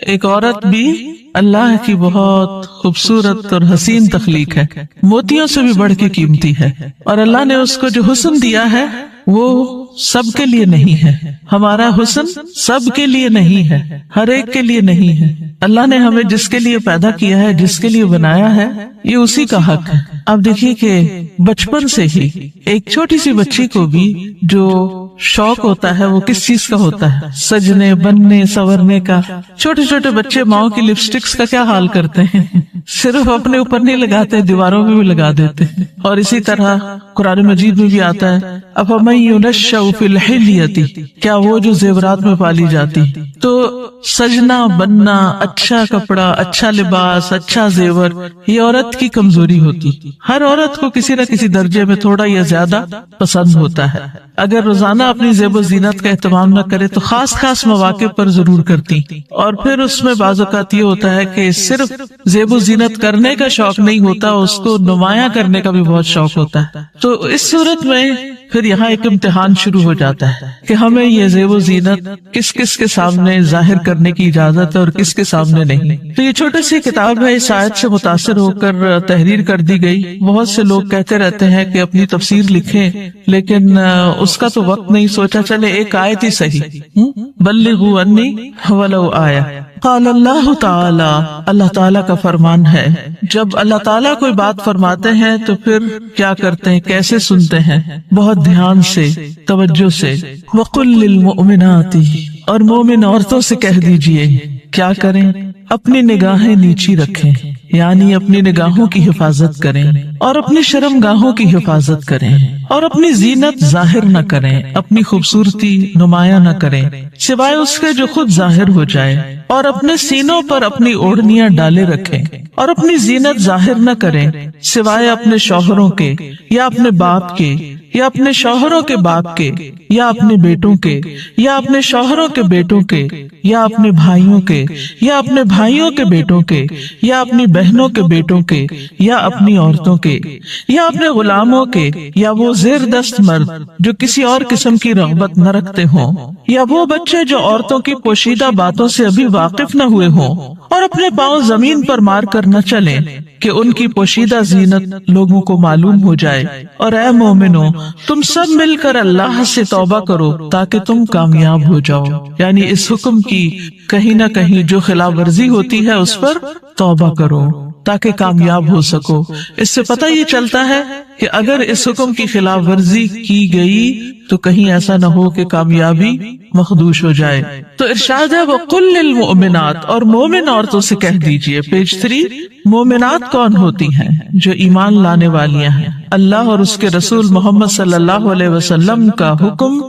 ایک عورت بھی اللہ کی بہت خوبصورت اور حسین تخلیق ہے، موتیوں سے بھی بڑھ کے قیمتی ہے، اور اللہ نے اس کو جو حسن دیا ہے وہ سب کے لیے نہیں ہے۔ ہمارا حسن سب کے لیے نہیں ہے، ہر ایک کے لیے نہیں ہے۔ اللہ نے ہمیں جس کے لیے پیدا کیا ہے، جس کے لیے بنایا ہے، یہ اسی کا حق ہے۔ اب دیکھیے کہ بچپن سے ہی ایک چھوٹی سی بچی کو بھی جو شوق ہوتا ہے وہ کس چیز کا ہوتا ہے؟ سجنے، بننے، سنورنے کا۔ چھوٹے چھوٹے بچے ماؤں کی لپسٹکس کا کیا حال کرتے ہیں، صرف اپنے اوپر نہیں لگاتے، دیواروں میں بھی لگا دیتے ہیں۔ اور اسی طرح قرآن مجید میں بھی آتا ہے افمن ينشأ في الحلیۃ، کیا وہ جو زیورات میں پالی جاتی۔ تو سجنا، بننا، اچھا کپڑا، اچھا لباس، اچھا زیور، یہ عورت کی کمزوری ہوتی۔ ہر عورت کو کسی نہ کسی درجے میں تھوڑا یا زیادہ پسند ہوتا ہے۔ اگر روزانہ اپنی زیب و زینت کا اہتمام نہ کرے تو خاص خاص مواقع پر ضرور کرتی، اور پھر اس میں بعض اوقات یہ ہوتا ہے کہ صرف زیب و زینت کرنے کا شوق نہیں ہوتا، اس کو نمایاں کرنے کا بھی بہت شوق ہوتا ہے۔ تو اس صورت میں پھر یہاں ایک امتحان شروع ہو جاتا ہے کہ ہمیں یہ زیب و زینت کس کس کے سامنے ظاہر کرنے کی اجازت ہے اور کس کے سامنے نہیں۔ تو یہ چھوٹی سی کتاب ہے، اس آیت سے متاثر ہو کر تحریر کر دی گئی۔ بہت سے لوگ کہتے رہتے ہیں کہ اپنی تفسیر لکھیں، لیکن اس کا تو وقت نہیں، سوچا چلے ایک آیت ہی صحیح، بلغوا انی ولو آیہ۔ قال اللہ تعالی، اللہ تعالیٰ کا فرمان ہے، جب اللہ تعالیٰ کوئی بات فرماتے ہیں تو پھر کیا کرتے ہیں، کیسے سنتے ہیں؟ بہت دھیان سے، توجہ سے۔ وقل للمؤمنات، اور مومن عورتوں سے کہہ دیجئے کیا کریں؟ اپنی نگاہیں نیچی رکھیں، یعنی اپنی نگاہوں کی حفاظت کریں، اور اپنی شرم گاہوں کی حفاظت کریں، اور اپنی زینت ظاہر نہ کریں، اپنی خوبصورتی نمایاں نہ کریں سوائے اس کے جو خود ظاہر ہو جائے، اور اپنے سینوں پر اپنی اوڑھنیاں ڈالے رکھیں، اور اپنی زینت ظاہر نہ کریں سوائے اپنے شوہروں کے، یا اپنے باپ کے، یا اپنے شوہروں کے باپ کے، یا اپنے بیٹوں کے، یا اپنے شوہروں کے بیٹوں کے، یا اپنے بھائیوں کے، یا اپنے بھائیوں کے بیٹوں کے، یا اپنی بہنوں کے بیٹوں کے، یا اپنی عورتوں کے، یا اپنے غلاموں کے، یا وہ زیر دست مرد جو کسی اور قسم کی رغبت نہ رکھتے ہوں، یا وہ بچے جو عورتوں کی پوشیدہ باتوں سے ابھی واقف نہ ہوئے ہوں، اور اپنے پاؤں زمین پر مار کر نہ چلیں کہ ان کی پوشیدہ زینت لوگوں کو معلوم ہو جائے۔ اور اے مومنو، تم سب مل کر اللہ سے توبہ کرو تاکہ تم کامیاب ہو جاؤ، یعنی اس حکم کی کہیں نہ کہیں جو خلاف ورزی ہوتی ہے اس پر توبہ کرو تاکہ کامیاب ہو سکو۔ اس سے پتہ یہ چلتا ہے کہ اگر اس حکم کی خلاف ورزی کی گئی تو کہیں ایسا نہ ہو کہ کامیابی مخدوش ہو جائے۔ تو ارشاد ہے وَقُلْ لِلْمُؤْمِنَاتِ، اور مومن عورتوں سے کہہ دیجئے۔ پیج 3، مومنات کون ہوتی ہیں؟ جو ایمان لانے والیاں ہیں، اللہ اور اس کے رسول محمد صلی اللہ علیہ وسلم کا حکم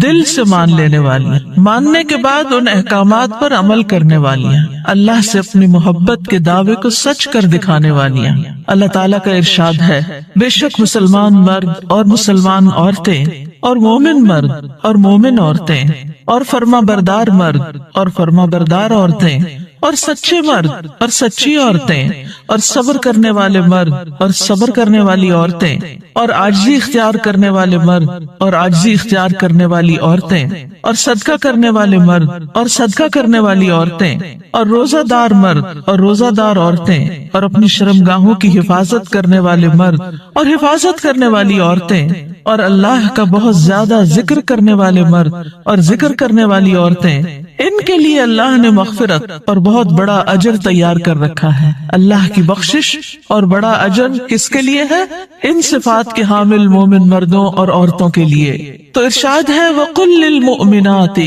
دل سے مان لینے والیاں، ماننے کے بعد ان احکامات پر عمل کرنے والیاں، اللہ سے اپنی محبت کے دعوے کو سچ کر دکھانے والیاں۔ اللہ تعالیٰ کا ارشاد ہے، بے شک مسلمان مرد اور مسلمان عورتیں، اور مومن مرد اور مومن عورتیں، اور فرما بردار مرد اور فرما بردار عورتیں، اور سچے مرد اور سچی عورتیں، اور صبر کرنے والے مرد اور صبر کرنے والی عورتیں، اور عاجزی اختیار کرنے والے مرد اور عاجزی اختیار کرنے والی عورتیں، اور صدقہ کرنے والے مرد اور صدقہ کرنے والی عورتیں، اور روزہ دار مرد اور روزہ دار عورتیں، اور اپنی شرمگاہوں کی حفاظت کرنے والے مرد اور حفاظت کرنے والی عورتیں، اور اللہ کا بہت زیادہ ذکر کرنے والے مرد اور ذکر کرنے والی عورتیں، ان کے لیے اللہ نے مغفرت اور بہت بڑا اجر تیار کر رکھا ہے۔ اللہ کی بخشش اور بڑا اجر کس کے لیے ہے؟ ان صفات کے حامل مومن مردوں اور عورتوں کے لیے۔ تو ارشاد ہے وَقُلْ لِلْمُؤْمِنَاتِ،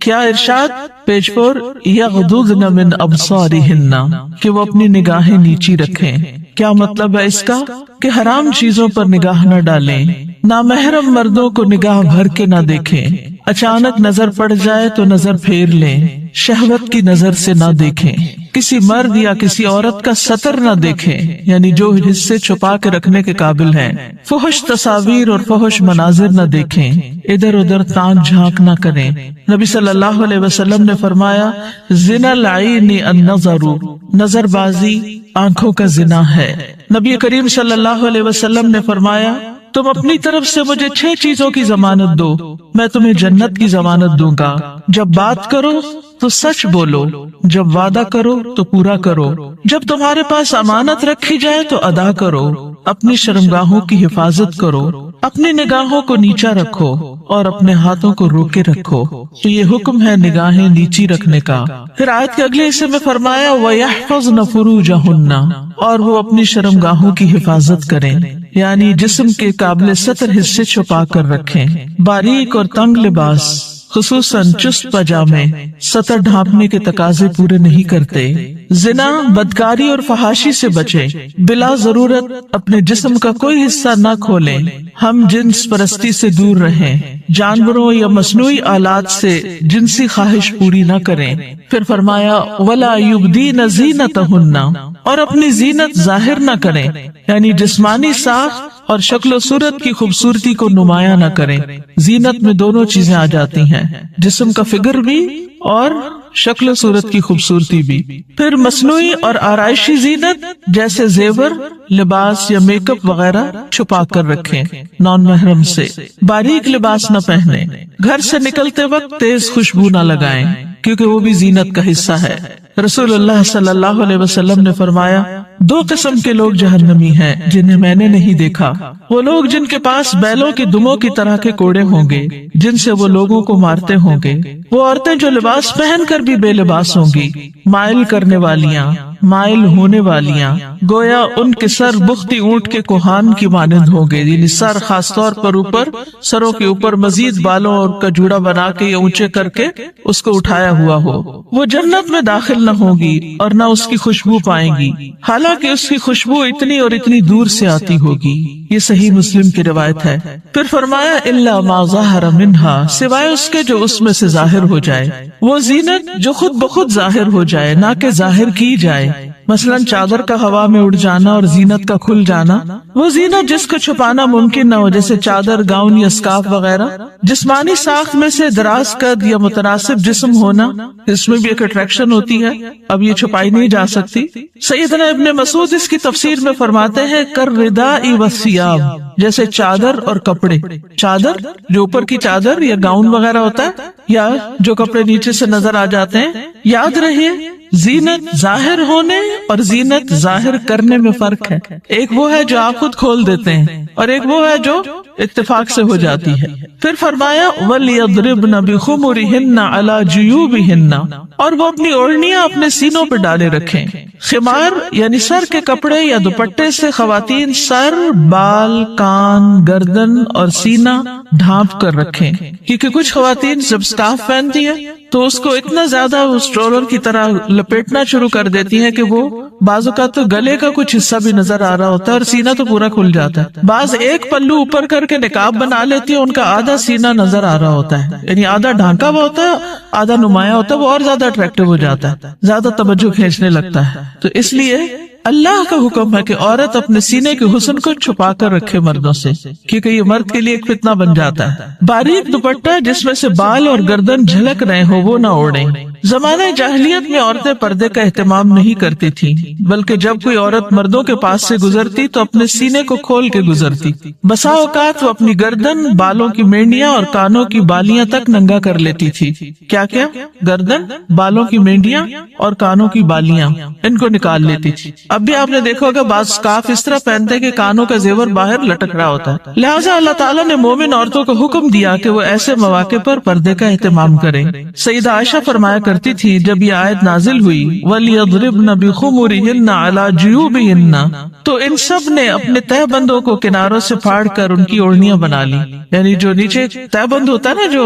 کیا ارشاد؟ پیج 4، یغضضن من ابصارہن، کہ وہ اپنی نگاہیں نیچی رکھیں۔ کیا مطلب ہے اس کا؟ کہ حرام چیزوں پر نگاہ نہ ڈالیں، نامحرم مردوں کو نگاہ بھر کے نہ دیکھیں، اچانک نظر پڑ جائے تو نظر پھیر لیں، شہوت کی نظر سے نہ دیکھیں، کسی مرد یا کسی عورت کا سطر نہ دیکھیں، یعنی جو حصے چھپا کے رکھنے کے قابل ہیں، فحش تصاویر اور فحش مناظر نہ دیکھیں، ادھر ادھر تانک جھانک نہ کریں۔ نبی صلی اللہ علیہ وسلم نے فرمایا زنا العین النظر، نظر بازی آنکھوں کا زنا ہے۔ نبی کریم صلی اللہ علیہ وسلم نے فرمایا تم اپنی طرف سے مجھے 6 چیزوں کی ضمانت دو، میں تمہیں جنت کی ضمانت دوں گا۔ جب بات کرو تو سچ بولو، جب وعدہ کرو تو پورا کرو، جب تمہارے پاس امانت رکھی جائے تو ادا کرو، اپنی شرمگاہوں کی حفاظت کرو، اپنی نگاہوں کو نیچا رکھو اور اپنے ہاتھوں کو روکے رکھو۔ تو یہ حکم ہے نگاہیں نیچی رکھنے کا۔ پھر آیت کے اگلے حصے میں فرمایا وَيَحْفَظْنَ فُرُوجَهُنَّ، اور وہ اپنی شرمگاہوں کی حفاظت کریں، یعنی جسم کے قابل ستر حصے چھپا کر رکھیں۔ باریک اور تنگ لباس خصوصاً چست پاجامے سطر ڈھانپنے کے تقاضے پورے نہیں کرتے۔ زنا، بدکاری اور فحاشی سے بچیں، بلا ضرورت اپنے جسم کا کوئی حصہ نہ کھولیں، ہم جنس پرستی سے دور رہیں، جانوروں یا مصنوعی آلات سے جنسی خواہش پوری نہ کریں۔ پھر فرمایا وَلَا يُبْدِينَ زِينَتَهُنَّ، اور اپنی زینت ظاہر نہ کریں، یعنی جسمانی ساخت اور شکل و صورت کی خوبصورتی کو نمایاں نہ کریں۔ زینت میں دونوں چیزیں آ جاتی ہیں، جسم کا فگر بھی اور شکل و صورت کی خوبصورتی بھی۔ پھر مصنوعی اور آرائشی زینت جیسے زیور، لباس یا میک اپ وغیرہ چھپا کر رکھیں، نان محرم سے۔ باریک لباس نہ پہنیں، گھر سے نکلتے وقت تیز خوشبو نہ لگائیں، کیونکہ وہ بھی زینت کا حصہ ہے۔ رسول اللہ صلی اللہ علیہ وسلم نے فرمایا 2 قسم کے لوگ جہنمی ہیں جنہیں میں نے نہیں دیکھا، وہ لوگ جن کے پاس بیلوں کی دموں کی طرح کے کوڑے ہوں گے جن سے وہ لوگوں کو مارتے ہوں گے، وہ عورتیں جو لباس پہن کر بھی بے لباس ہوں گی، مائل کرنے والیاں، مائل ہونے والیاں، گویا ان کے سر بختی اونٹ کے کوہان کی مانند ہوں گے، یعنی سر خاص طور پر اوپر، سروں کے اوپر مزید بالوں اور کا جوڑا بنا کے یا اونچے کر کے اس کو اٹھایا ہوا ہو۔ وہ جنت میں داخل نہ ہوگی اور نہ اس کی خوشبو پائیں گی، حالانکہ اس کی خوشبو اتنی اور اتنی دور سے آتی ہوگی۔ یہ صحیح مسلم کی روایت ہے۔ پھر فرمایا الا ما ظہر منہا، سوائے اس کے جو اس میں سے ظاہر ہو جائے، وہ زینت جو خود بخود ظاہر ہو جائے، نہ کہ ظاہر کی جائے، مثلا چادر کا ہوا میں اڑ جانا اور زینت کا کھل جانا، وہ زینت جس کو چھپانا ممکن نہ ہو، جیسے چادر، گاؤن یا اسکارف وغیرہ۔ جسمانی ساخت میں سے دراز قد یا متناسب جسم ہونا، اس میں بھی ایک اٹریکشن ہوتی ہے، اب یہ چھپائی نہیں جا سکتی۔ سیدنا ابن مسعود اس کی تفسیر میں فرماتے ہیں کالرداء والثیاب، جیسے چادر اور کپڑے۔ چادر جو اوپر کی چادر یا گاؤن وغیرہ ہوتا ہے، یا جو کپڑے نیچے سے نظر آ جاتے ہیں۔ یاد رہیے زینت ظاہر ہونے اور زینت ظاہر کرنے میں فرق ہے، ایک وہ ہے جو آپ خود کھول دیتے ہیں اور ایک وہ ہے جو اتفاق سے ہو جاتی ہے۔ پھر فرمایا وَلْيَضْرِبْنَ بِخُمُرِهِنَّ عَلَى جُيُوبِهِنَّ، اور وہ اپنی اوڑھنیاں اپنے سینوں پہ ڈالے رکھیں۔ خمار یعنی سر کے کپڑے یا دوپٹے سے خواتین سر، بال، کان، گردن اور سینہ ڈھانپ کر رکھیں، کیونکہ کچھ خواتین جب اسکارف پہنتی ہیں تو اس کو اتنا زیادہ اس ٹرولر کی طرح لپیٹنا شروع کر دیتی ہیں کہ وہ بعض اوقات تو گلے کا کچھ حصہ بھی نظر آ رہا ہوتا ہے اور سینہ تو پورا کھل جاتا ہے۔ بعض ایک پلو اوپر کر کے نقاب بنا لیتی ہیں، ان کا آدھا سینہ نظر آ رہا ہوتا ہے، یعنی آدھا ڈھانکا ہوا ہوتا ہے، آدھا نمایاں ہوتا ہے، وہ اور زیادہ اٹریکٹیو ہو جاتا ہے، زیادہ توجہ کھینچنے لگتا ہے۔ تو اس لیے اللہ کا حکم ہے کہ عورت اپنے سینے کے حسن کو چھپا کر رکھے مردوں سے، کیونکہ یہ مرد کے لیے ایک فتنہ بن جاتا ہے۔ باریک دوپٹہ جس میں سے بال اور گردن جھلک رہے ہو وہ نہ اوڑھیں۔ زمانہ جاہلیت میں عورتیں پردے کا اہتمام نہیں کرتی تھیں، بلکہ جب کوئی عورت مردوں کے پاس سے گزرتی تو اپنے سینے کو کھول کے گزرتی۔ بسا اوقات وہ اپنی گردن، بالوں کی مینڈیاں اور کانوں کی بالیاں تک ننگا کر لیتی تھی۔ کیا کیا؟ گردن، بالوں کی مینڈیاں اور کانوں کی بالیاں، ان کو نکال لیتی تھی۔ اب بھی آپ نے دیکھا ہوگا بعض اسکارف اس طرح پہنتے کہ کانوں کا زیور باہر لٹک رہا ہوتا ہے۔ لہٰذا اللہ تعالیٰ نے مومن عورتوں کو حکم دیا کہ وہ ایسے مواقع پر پردے کا اہتمام کریں۔ سیدہ عائشہ فرمایا کرتی تھی جب یہ آیت نازل ہوئی وَلْيَضْرِبْنَ بِخُمُرِهِنَّ عَلَى جُيُوبِهِنَّ، تو ان سب نے اپنے تہ بندوں کو کناروں سے پھاڑ کر ان کی اوڑھنیاں بنا لی، یعنی جو نیچے تہ بند ہوتا ہے نا، جو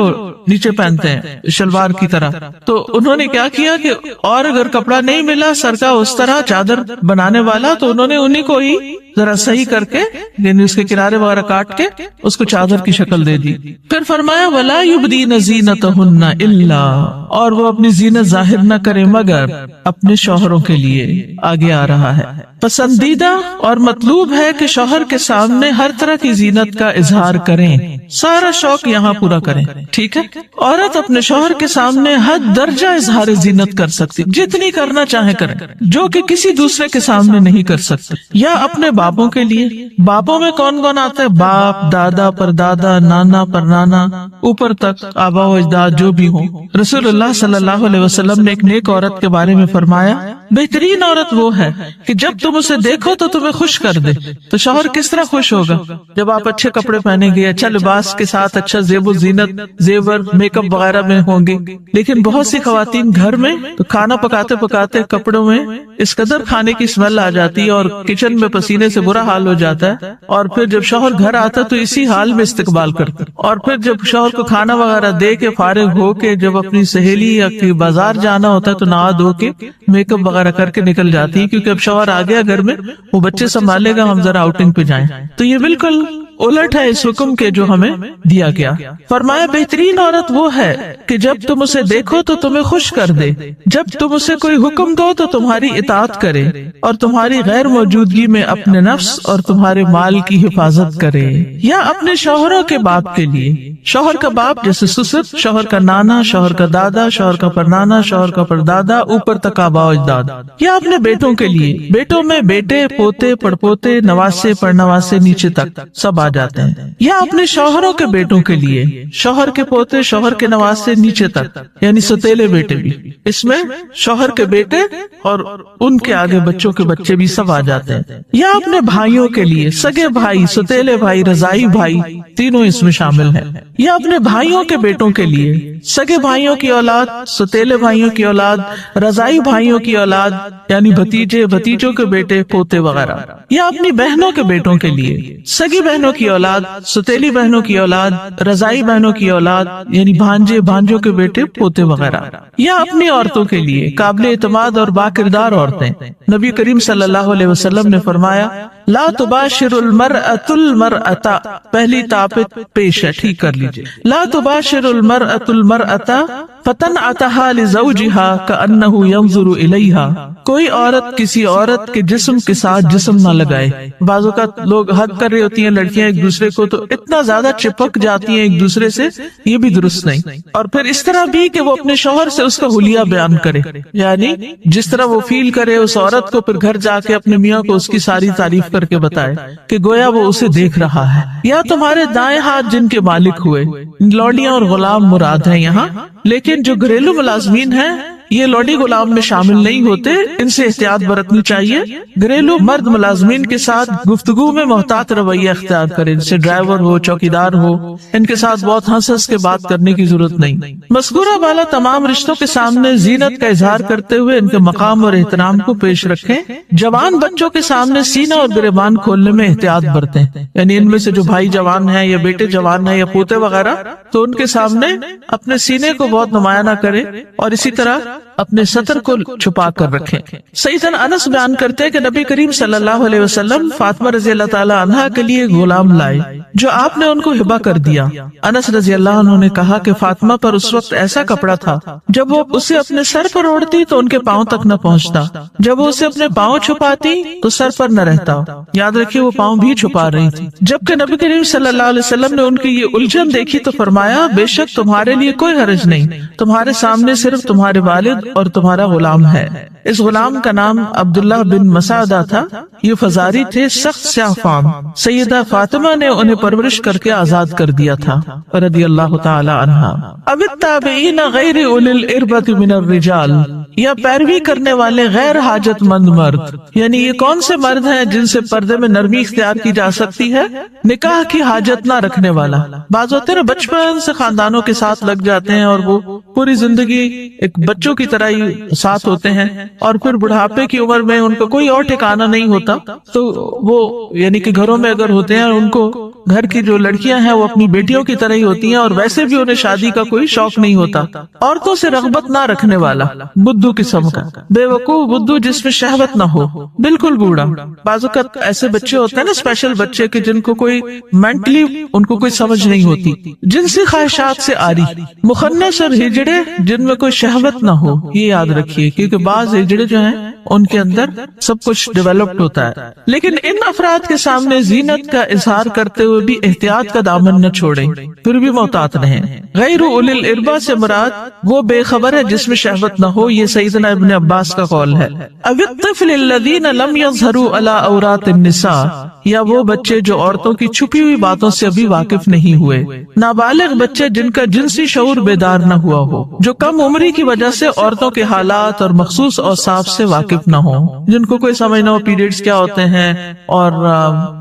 نیچے پہنتے ہیں شلوار کی طرح، تو انہوں نے کیا کیا کہ اور اگر کپڑا نہیں ملا سر کا اس طرح چادر بنانے والا تو انہوں نے انہی کو ہی ذرا صحیح کر کے، یعنی اس کے کنارے وغیرہ کاٹ کے اس کو چادر کی شکل دے دی۔ پھر فرمایا وَلَا يُبْدِينَ زِينَتَهُنَّ إِلَّا، اور وہ اپنی زینت ظاہر نہ کریں مگر اپنے شوہروں کے لیے۔ آگے آ رہا ہے پسندیدہ اور مطلوب ہے کہ شوہر کے سامنے ہر طرح کی زینت کا اظہار کریں، سارا شوق یہاں پورا کریں، ٹھیک ہے؟ عورت اپنے شوہر کے سامنے حد درجہ اظہار زینت کر سکتی، جتنی کرنا چاہے کریں، جو کہ کسی دوسرے کے سامنے نہیں کر سکتے۔ یا اپنے باپوں کے لیے، باپوں میں کون کون آتے ہیں؟ باپ، دادا، پردادا، نانا، پرنانا، اوپر تک آبا و اجداد جو بھی ہوں۔ رسول اللہ صلی اللہ علیہ وسلم نے ایک نیک عورت کے بارے میں فرمایا، بہترین عورت وہ ہے کہ جب تم اسے دیکھو تو تمہیں خوش کر دے۔ تو شوہر کس طرح خوش ہوگا؟ جب آپ اچھے کپڑے پہنیں گے، اچھا لباس کے ساتھ اچھا زیب و زینت، زیور، میک اپ وغیرہ میں ہوں گے۔ لیکن بہت سی خواتین گھر میں تو کھانا پکاتے پکاتے کپڑوں میں اس قدر کھانے کی اسمیل آ جاتی ہے اور کچن میں پسینے سے برا حال ہو جاتا ہے، اور پھر جب شوہر گھر آتا تو اسی حال میں استقبال کرتا، اور پھر جب شوہر کو کھانا وغیرہ دے کے فارغ ہو کے جب اپنی سہیلی یا بازار جانا ہوتا ہے تو نہا دھو کے میک اپ وغیرہ کر کے نکل جاتی ہے، کیونکہ اب شوہر آ گیا گھر میں، وہ بچے سنبھالے گا، ہم ذرا آؤٹنگ پہ جائیں۔ تو یہ بالکل الٹ ہے اس حکم کے جو ہمیں دیا گیا۔ فرمایا بہترین عورت وہ ہے کہ جب تم اسے دیکھو تو تمہیں خوش کر دے، جب تم اسے کوئی حکم دو تو تمہاری اطاعت کرے، اور تمہاری غیر موجودگی میں اپنے نفس اور تمہارے مال کی حفاظت کرے۔ یا اپنے شوہروں کے باپ کے لیے، شوہر کا باپ جیسے سسر، شوہر کا نانا، شوہر کا دادا، شوہر کا پرنانا، شوہر کا پردادا، اوپر تک آبا و اجداد۔ یا اپنے بیٹوں کے لیے، بیٹوں میں بیٹے، پوتے، پڑپوتے، نواسے، پڑنواسے، نیچے تک سب آ جاتے ہیں۔ یا اپنے شوہروں کے بیٹوں کے لیے، شوہر کے پوتے، شوہر کے نواسے، نیچے تک، یعنی ستیلے بیٹے بھی، اس میں شوہر کے بیٹے اور ان کے آگے بچوں کے بچے بھی سب آ جاتے ہیں۔ یا اپنے بھائیوں کے لیے، سگے بھائی، ستیلے بھائی، رضائی بھائی، تینوں اس میں شامل ہیں۔ یا اپنے بھائیوں کے بیٹوں کے لیے، سگے بھائیوں کی اولاد، ستیلے بھائیوں کی اولاد، رضائی بھائیوں کی اولاد، یعنی بھتیجے، بھتیجوں کے بیٹے، پوتے وغیرہ۔ یا اپنی بہنوں کے بیٹوں کے لیے، سگی بہنوں کی اولاد، ستیلی بہنوں کی اولاد، رضائی بہنوں کی اولاد، یعنی بھانجے، بھانجوں کے بیٹے، پوتے وغیرہ۔ یا اپنی عورتوں کے لیے، قابل اعتماد اور باکردار عورتیں۔ نبی کریم صلی اللہ علیہ وسلم نے فرمایا، لا تباشر المرأة المرأة، پہلی طاقت پیش ہے، ٹھیک کر لیجئے، لا تباشر المرأة المرأة فتنعتها لزوجها كأنه ينظر إليها، کوئی عورت کسی عورت کے جسم کے ساتھ جسم نہ لگائے۔ بعض اوقات لوگ حق کر رہی ہوتی ہیں لڑکیاں ایک دوسرے کو تو اتنا زیادہ چپک جاتی ہیں ایک دوسرے سے، یہ بھی درست نہیں۔ اور پھر اس طرح بھی کہ وہ اپنے شوہر سے اس کا حلیہ بیان کرے، یعنی جس طرح وہ فیل کرے اس عورت کو، پھر گھر جا کے اپنے میاں کو اس کی ساری تعریف کر کے بتائے کہ گویا وہ اسے دیکھ رہا ہے۔ یا تمہارے دائیں ہاتھ جن کے مالک ہوئے، لوڈیاں اور غلام مراد ہیں یہاں، لیکن جو گھریلو ملازمین ہیں یہ لوڈی غلام میں شامل نہیں ہوتے، ان سے احتیاط برتنی چاہیے۔ گھریلو مرد ملازمین کے ساتھ گفتگو میں محتاط رویہ اختیار کرے، جیسے ڈرائیور ہو، چوکیدار ہو، ان کے ساتھ بہت ہنس ہنس کے بات کرنے کی ضرورت نہیں۔ مذکورہ بالا تمام رشتوں کے سامنے زینت کا اظہار کرتے ہوئے ان کے مقام اور احترام کو پیش رکھیں۔ جوان بچوں کے سامنے سینہ اور گریبان کھولنے میں احتیاط برتیں، یعنی ان میں سے جو بھائی جوان ہیں یا بیٹے جوان ہیں یا پوتے وغیرہ، تو ان کے سامنے اپنے سینے کو بہت نمایاں نہ کرے، اور اسی طرح اپنے سطر کو چھپا کر رکھیں۔ سیدنا انس بیان کرتے ہیں کہ نبی کریم صلی اللہ علیہ وسلم فاطمہ رضی اللہ تعالی عنہا کے لیے غلام لائے جو آپ نے ان کو ہبہ کر دیا۔ انس رضی اللہ عنہ نے کہا کہ فاطمہ پر اس وقت ایسا کپڑا تھا جب وہ اسے اپنے سر پر اوڑھتی تو ان کے پاؤں تک نہ پہنچتا، جب وہ اسے اپنے پاؤں چھپاتی تو سر پر نہ رہتا۔ یاد رکھیے وہ پاؤں بھی چھپا رہی تھی۔ جبکہ نبی کریم صلی اللہ علیہ وسلم نے ان کی یہ الجھن دیکھی تو فرمایا، بے شک تمہارے لیے کوئی حرج نہیں، تمہارے سامنے صرف تمہارے والد اور تمہارا غلام ہے۔ اس غلام کا نام عبداللہ بن مسعدہ تھا، یہ فزاری تھے، سخت سیاہ فام۔ سیدہ فاطمہ نے انہیں پرورش کر کے آزاد کر دیا تھا رضی اللہ تعالی عنہا۔ اب التابعین غیر اولی الاربۃ من الرجال، یا پیروی کرنے والے غیر حاجت مند مرد، یعنی یہ کون سے مرد ہیں جن سے پردے میں نرمی اختیار کی جا سکتی ہے؟ نکاح کی حاجت نہ رکھنے والا۔ بعض ہوتے ہیں بچپن سے خاندانوں کے ساتھ لگ جاتے ہیں اور وہ پوری زندگی ایک بچوں کی طرح ہی ساتھ ہوتے ہیں، اور پھر بڑھاپے کی عمر میں ان کا کوئی اور ٹھکانہ نہیں ہوتا، تو وہ یعنی کہ گھروں میں اگر ہوتے ہیں ان کو گھر کی جو لڑکیاں ہیں وہ اپنی بیٹیوں کی طرح ہی ہوتی ہیں، اور ویسے بھی انہیں شادی کا کوئی شوق نہیں ہوتا۔ عورتوں سے رغبت نہ رکھنے والا، بدھو قسم کا، بے وقوف بدھو جس میں شہوت نہ ہو، بالکل بوڑھا۔ بعض اوقات ایسے بچے ہوتے ہیں نا، اسپیشل بچے کہ جن کو کوئی مینٹلی ان کو کوئی سمجھ نہیں ہوتی، جنسی خواہشات سے آری، مخنث اور ہجڑے جن میں کوئی شہوت نہ ہو، یہ یاد رکھیے، کیونکہ بعض ہجڑے جو ہیں ان کے اندر سب کچھ ڈیولپڈ ہوتا ہے. لیکن ان افراد کے سامنے زینت کا اظہار کرتے ہوئے بھی احتیاط کا دامن نہ چھوڑیں، پھر بھی محتاط رہیں. غیر اولی الاربا سے مراد وہ بے خبر ہے جس میں شہوت نہ ہو، یہ سیدنا ابن عباس کا قول ہے. اب الطفل الذین لم یظہروا علی عورات النساء، یا وہ بچے جو عورتوں کی چھپی ہوئی باتوں سے ابھی واقف نہیں ہوئے. نابالغ بچے جن کا جنسی شعور بیدار نہ ہوا ہو، جو کم عمری کی وجہ سے عورتوں کے حالات اور مخصوص اوصاف سے واقف نہ ہو، جن کو کوئی سمجھ نہ ہو پیریڈز کیا ہوتے ہیں، اور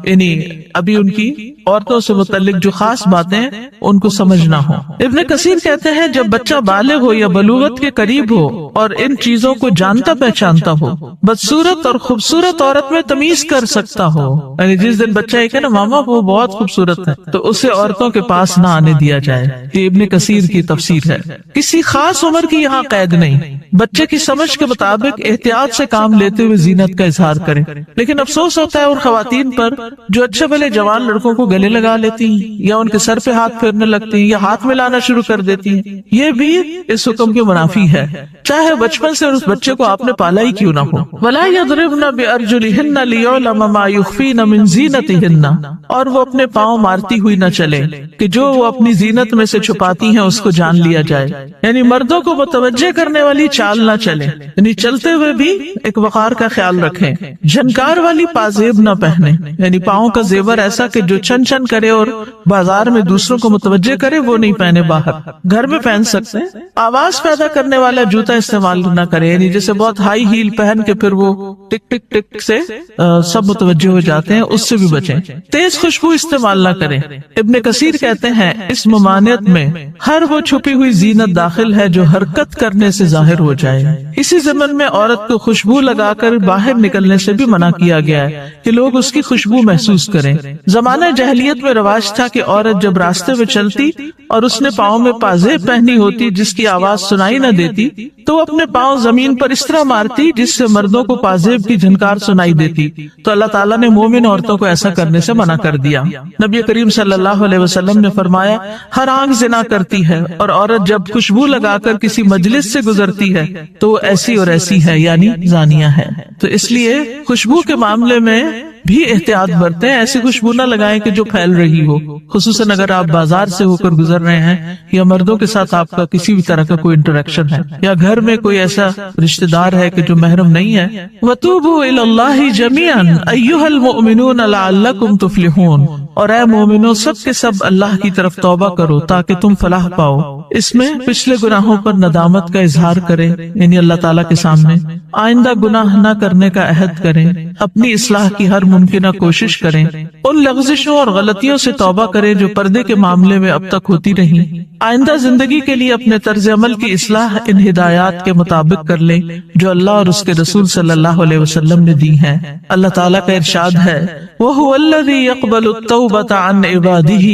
یعنی ابھی ان کی عورتوں سے متعلق جو خاص باتیں ان کو سمجھ نہ ہو. ابن کثیر کہتے ہیں جب بچہ بالغ ہو یا بلوغت کے قریب ہو اور ان چیزوں کو جانتا پہچانتا ہو، بدصورت اور خوبصورت عورت میں تمیز کر سکتا ہو. یعنی جس دن بچہ یہ کہ نا ماما وہ بہت خوبصورت ہے، تو اسے عورتوں کے پاس نہ آنے دیا جائے. یہ ابن کثیر کی تفسیر ہے. کسی خاص عمر کی یہاں قید نہیں، بچے کی سمجھ کے مطابق احتیاط سے کام لیتے ہوئے زینت کا اظہار کریں. لیکن افسوس ہوتا ہے ان خواتین پر جو اچھے بھلے جوان لڑکوں کو گلے لگا لیتی ہیں، یا ان کے سر پہ ہاتھ پھیرنے لگتی ہیں، یا ہاتھ ملانا شروع کر دیتی ہیں. یہ بھی اس حکم کے منافی ہے، چاہے بچپن سے اس بچے کو آپ نے پالا ہی کیوں نہ ہو. وَلَا يَضْرِبْنَ بِأَرْجُلِهِنَّ لِيُعْلَمَ مَا يُخْفِينَ مِنْ زِينَتِهِنَّ، اور وہ اپنے پاؤں مارتی ہوئی نہ چلے کہ جو وہ اپنی زینت میں سے چھپاتی ہیں اس کو جان لیا جائے. یعنی مردوں کو متوجہ کرنے والی چال نہ چلے، یعنی چلتے ہوئے بھی ایک وقار کا خیال رکھیں. جھنکار والی پازیب نہ پہنے، یعنی پاؤں کا زیور ایسا کہ جو چھن چھن کرے اور بازار میں دوسروں کو متوجہ کرے وہ نہیں پہنے. باہر گھر میں پہن سکتے ہیں. آواز پیدا کرنے والا جوتا استعمال نہ کرے، یعنی جیسے بہت ہائی ہیل پہن کے پھر وہ ٹک ٹک ٹک سے سب متوجہ ہو جاتے ہیں، اس سے بھی بچیں. تیز خوشبو استعمال نہ کریں. ابن کثیر کہتے ہیں اس ممانعت میں ہر وہ چھپی ہوئی زینت داخل ہے جو حرکت کرنے سے ظاہر ہو جائے. اسی ضمن میں عورت کو خوشبو لگا کر باہر نکلنے سے بھی منع کیا گیا ہے کہ لوگ اس کی خوشبو محسوس کریں. زمانہ جاہلیت میں رواج تھا کہ عورت جب راستے میں چلتی اور اس نے پاؤں میں پازیب پہنی ہوتی جس کی آواز سنائی نہ دیتی، تو اپنے پاؤں زمین پر اس طرح مارتی جس سے مردوں کو پازیب کی جھنکار سنائی دیتی. تو اللہ تعالیٰ نے مومن عورتوں کو ایسا کرنے سے منع کر دیا. نبی کریم صلی اللہ علیہ وسلم نے فرمایا ہر آنکھ زنا کرتی ہے، اور عورت جب خوشبو لگا کر کسی مجلس سے گزرتی ہے تو وہ ایسی اور ایسی ہے، یعنی زانیہ ہے. تو اس لیے خوشبو کے معاملے میں بھی احتیاط برتیں. ایسی خوشبو نہ لگائیں کہ جو پھیل رہی ہو، خصوصاً اگر آپ بازار سے ہو کر گزر رہے ہیں، یا مردوں کے ساتھ آپ کا کسی بھی طرح کا کوئی انٹریکشن ہے، یا گھر میں کوئی ایسا رشتہ دار ہے کہ جو محرم نہیں ہے. وَتُوبُوا إِلَى اللَّهِ جَمِيعًا أَيُّهَا الْمُؤْمِنُونَ لَعَلَّكُمْ تُفْلِحُونَ، اور اے مومنو سب کے سب اللہ کی طرف توبہ کرو تاکہ تم فلاح پاؤ. اس میں پچھلے گناہوں پر ندامت کا اظہار کریں، یعنی اللہ تعالیٰ کے سامنے آئندہ گناہ نہ کرنے کا عہد کریں، اپنی اصلاح کی ہر ممکنہ کوشش کریں، ان لغزشوں اور غلطیوں سے توبہ کریں جو پردے کے معاملے میں اب تک ہوتی رہی. آئندہ زندگی کے لیے اپنے طرز عمل کی اصلاح ان ہدایات کے مطابق کر لیں جو اللہ اور اس کے رسول صلی اللہ علیہ وسلم نے دی ہیں. اللہ تعالیٰ کا ارشاد ہے وَهُوَ الَّذِي يَقْبَلُ التَّوْبَةَ عَنْ عِبَادِهِ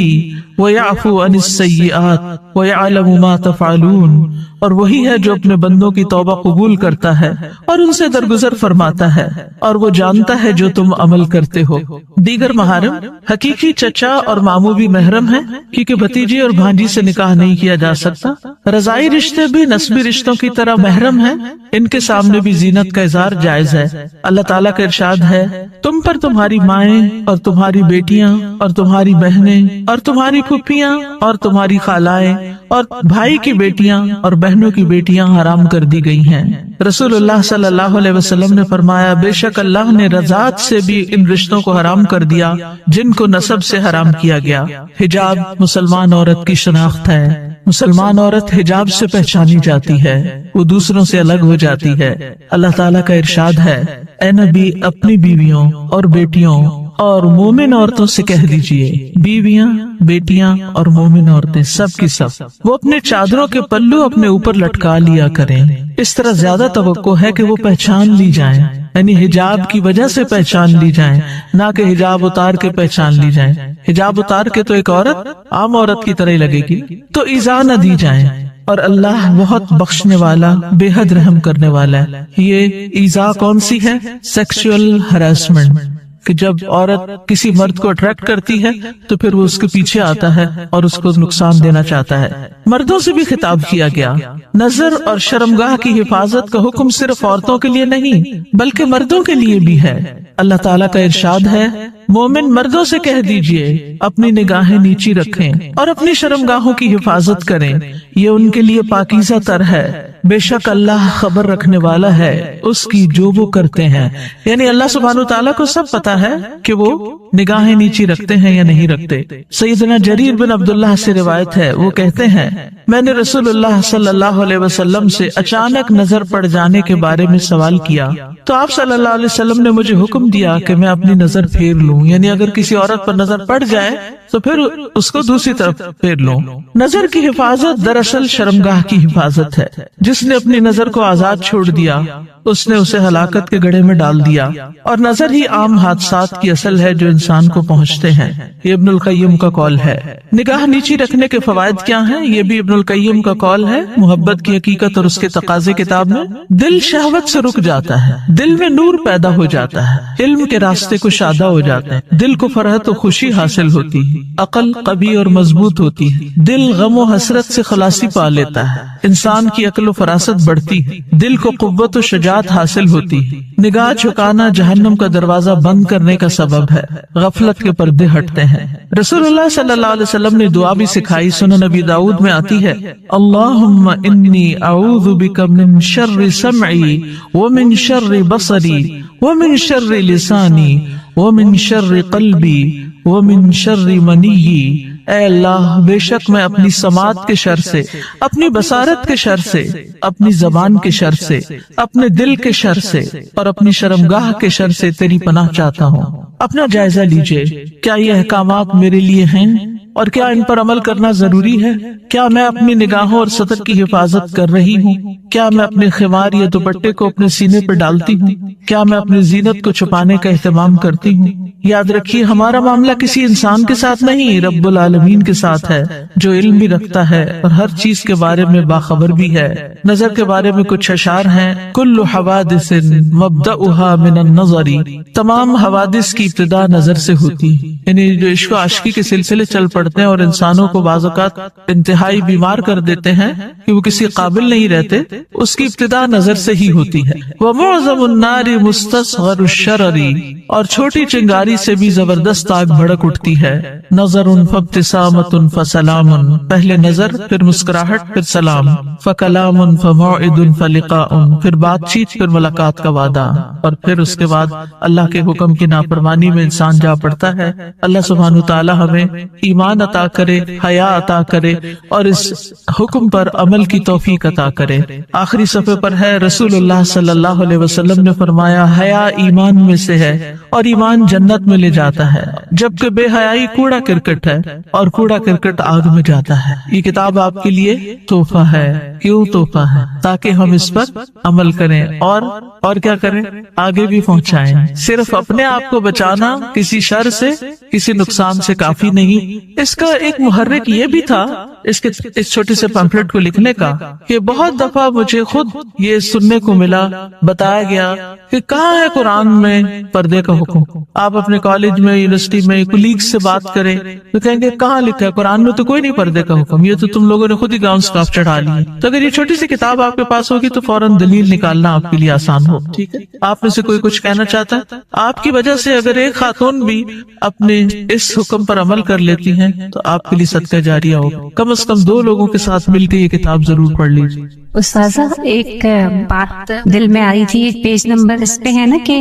وَيَعْفُو عَنِ السَّيِّئَاتِ وَيَعْلَمُ مَا تَفْعَلُونَ، اور وہی ہے جو اپنے بندوں کی توبہ قبول کرتا ہے اور ان سے درگزر فرماتا ہے، اور وہ جانتا ہے جو تم عمل کرتے ہو. دیگر محارم حقیقی چچا اور ماموں بھی محرم ہیں، کیونکہ بھتیجی اور بھانجی سے نکاح نہیں کیا جا سکتا. رضائی رشتے بھی نسبی رشتوں کی طرح محرم ہیں، ان کے سامنے بھی زینت کا اظہار جائز ہے. اللہ تعالیٰ کا ارشاد ہے تم پر تمہاری مائیں اور تمہاری بیٹیاں اور تمہاری بہنیں اور تمہاری پھپھیاں اور تمہاری خالائیں اور بھائی کی بیٹیاں اور بہنوں کی بیٹیاں حرام کر دی گئی ہیں. رسول اللہ صلی اللہ علیہ وسلم نے فرمایا بے شک اللہ نے رضاعت سے بھی ان رشتوں کو حرام کر دیا جن کو نسب سے حرام کیا گیا. حجاب مسلمان عورت کی شناخت ہے. مسلمان عورت حجاب سے پہچانی جاتی ہے، وہ دوسروں سے الگ ہو جاتی ہے. اللہ تعالیٰ کا ارشاد ہے اے نبی اپنی بیویوں اور بیٹیوں اور مومن عورتوں سے کہہ دیجئے، بیویاں بیٹیاں اور مومن عورتیں سب کی سب وہ اپنے چادروں کے پلو اپنے اوپر لٹکا لیا کریں. اس طرح زیادہ توقع ہے کہ وہ پہچان لی جائیں، یعنی حجاب کی وجہ سے پہچان لی جائیں، نہ کہ حجاب اتار کے پہچان لی جائیں. حجاب اتار کے تو ایک عورت عام عورت کی طرح ہی لگے گی، تو ایذا نہ دی جائیں. اور اللہ بہت بخشنے والا بے حد رحم کرنے والا ہے. یہ ایذا کون سی ہے؟ سیکسول ہراسمنٹ، کہ جب عورت کسی مرد کو اٹریکٹ کرتی ہے تو پھر وہ اس کے پیچھے آتا ہے اور اس کو نقصان دینا چاہتا ہے۔ مردوں سے بھی خطاب کیا گیا۔ نظر اور شرمگاہ کی حفاظت کا حکم صرف عورتوں کے لیے نہیں بلکہ مردوں کے لیے بھی ہے۔ اللہ تعالیٰ کا ارشاد ہے، مومن مردوں سے کہہ دیجئے اپنی نگاہیں نیچی رکھیں اور اپنی شرمگاہوں کی حفاظت کریں، یہ ان کے لیے پاکیزہ تر ہے، بے شک اللہ خبر رکھنے والا ہے اس کی جو وہ کرتے ہیں۔ یعنی اللہ سبحانہ وتعالیٰ کو سب پتا ہے کہ وہ نگاہیں نیچی رکھتے ہیں یا نہیں رکھتے۔ سیدنا جریر بن عبداللہ سے روایت ہے، وہ کہتے ہیں میں نے رسول اللہ صلی اللہ علیہ وسلم سے اچانک نظر پڑ جانے کے بارے میں سوال کیا تو آپ صلی اللہ علیہ وسلم نے مجھے حکم دیا کہ میں اپنی نظر پھیر لوں، یعنی اگر کسی عورت پر نظر پڑ جائے تو پھر اس کو دوسری طرف پھیر لوں۔ نظر کی حفاظت دراصل شرمگاہ کی حفاظت ہے۔ جس نے اپنی نظر کو آزاد چھوڑ دیا اس نے اسے ہلاکت کے گڑھے میں ڈال دیا، اور نظر ہی عام حادثات کی اصل ہے جو انسان کو پہنچتے ہیں۔ یہ ابن القیم کا قول ہے۔ نگاہ نیچی رکھنے کے فوائد کیا ہیں؟ یہ بھی ابن القیم کا قول ہے۔ محبت کی حقیقت اور اس کے تقاضے کتاب میں، دل شہوت سے رک جاتا ہے، دل میں نور پیدا ہو جاتا ہے، علم کے راستے کو شادہ ہو جاتے ہیں، دل کو فرحت و خوشی حاصل ہوتی ہے، عقل قوی اور مضبوط ہوتی ہے، دل غم و حسرت سے خلاصی پا لیتا ہے، انسان کی عقل و فراست بڑھتی ہے، دل کو قوت و شجاعت حاصل ہوتی ہے۔ نگاہ جھکانا جہنم کا دروازہ بند کرنے کا سبب ہے، غفلت کے پردے ہٹتے ہیں۔ رسول اللہ صلی اللہ علیہ وسلم نے دعا بھی سکھائی، سنن نبی داؤد میں آتی ہے، اللہم انی اعوذ بک من شر سمعی ومن شر بصری ومن شر لسانی ومن شر قلبی ومن شر منی۔ اے اللہ، بے شک میں اپنی سماعت کے شر سے، اپنی بصارت کے شر سے، اپنی زبان کے شر سے، اپنے دل کے شر سے اور اپنی شرمگاہ کے شر سے تیری پناہ چاہتا ہوں۔ اپنا جائزہ لیجئے، کیا یہ احکامات میرے لیے ہیں اور کیا ان پر عمل کرنا ضروری ہے؟ کیا میں اپنی نگاہوں اور سطر کی حفاظت کر رہی ہوں؟ کیا میں اپنے خمار یا دوپٹے کو اپنے سینے پر ڈالتی ہوں؟ کیا میں اپنی زینت کو چھپانے کا اہتمام کرتی ہوں؟ یاد رکھیے، ہمارا معاملہ کسی انسان کے ساتھ نہیں، رب العالمین کے ساتھ ہے، جو علم بھی رکھتا ہے اور ہر چیز کے بارے میں باخبر بھی ہے۔ نظر کے بارے میں کچھ اشعار ہیں، کل حوادث مبدأها من النظر، تمام حوادث کی ابتدا نظر سے ہوتی ہے۔ یعنی جو عشق و عاشقی کے سلسلے چل پڑتے ہیں اور انسانوں کو بعض اوقات انتہائی بیمار کر دیتے ہیں کہ وہ کسی قابل نہیں رہتے، اس کی ابتدا نظر سے ہی ہوتی ہے۔ وَمُعْظَمُ النَّارِ مُسْتَصْغَرُ الشَّرَرِ، اور چھوٹی چنگاری سے بھی زبردست آگ بھڑک اٹھتی ہے۔ نظر فابتسامۃ فسلام، پہلے نظر پھر مسکراہٹ پھر سلام، فکلام فموعد فلقاء، پھر بات چیت پھر ملاقات کا وعدہ، اور پھر اس کے بعد اللہ کے حکم کی نافرمانی میں انسان جا پڑتا ہے۔ اللہ سبحانہ وتعالی ہمیں ایمان عطا کرے، حیا عطا کرے اور اس حکم پر عمل کی توفیق عطا کرے۔ آخری صفحے پر ہے، رسول اللہ صلی اللہ علیہ وسلم نے فرمایا، حیا ایمان میں سے ہے اور ایمان جنت میں لے جاتا ہے، جبکہ بے حیائی کوڑا کرکٹ ہے اور کوڑا کرکٹ آگ میں جاتا ہے۔ یہ کتاب آپ کے لیے تحفہ ہے۔ کیوں تحفہ ہے؟ تاکہ ہم اس پر عمل کریں اور کیا کریں؟ آگے بھی پہنچائیں۔ صرف اپنے آپ کو بچانا کسی شر سے، کسی نقصان سے کافی نہیں۔ اس کا ایک محرک یہ بھی تھا اس چھوٹے سے پمفلٹ کو لکھنے کا کہ بہت دفعہ مجھے خود یہ سننے کو ملا، بتایا گیا کہ کہاں ہے قرآن میں پردے کا حکم۔ آپ اپنے کالج میں، یونیورسٹی میں کولیگز سے بات کریں تو کہیں گے کہاں لکھا ہے قرآن میں؟ تو کوئی نہیں پردے کا حکم، یہ تو تم لوگوں نے خود ہی گراؤنڈ سٹاف چڑھا لی۔ تو اگر یہ چھوٹی سی کتاب آپ کے پاس ہوگی تو فوراً دلیل نکالنا آپ کے لیے آسان ہو۔ ٹھیک ہے، آپ میں سے کوئی کچھ کہنا چاہتا ہے؟ آپ کی وجہ سے اگر ایک خاتون بھی اپنے اس حکم پر عمل کر لیتی ہیں تو آپ کے لیے صدقہ جاریہ ہوگا۔ کم از کم 2 لوگوں کے ساتھ مل کے یہ کتاب ضرور پڑھ لیجیے۔ استاذہ، ایک بات دل میں آئی تھی، ایک پیج نمبر اس پہ ہے نا کہ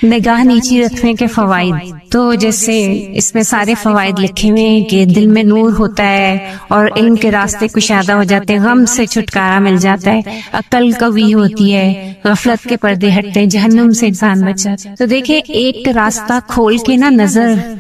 نگاہ نیچی رکھنے کے فوائد، تو جیسے اس میں سارے فوائد لکھے ہوئے ہیں کہ دل میں نور ہوتا ہے اور علم کے راستے کشادہ ہو جاتے ہیں، غم سے چھٹکارا مل جاتا ہے، عقل قوی ہوتی ہے، غفلت کے پردے ہٹتے ہیں، جہنم سے انسان بچ جاتا ہے۔ تو دیکھیں، ایک راستہ کھول کے نا نظر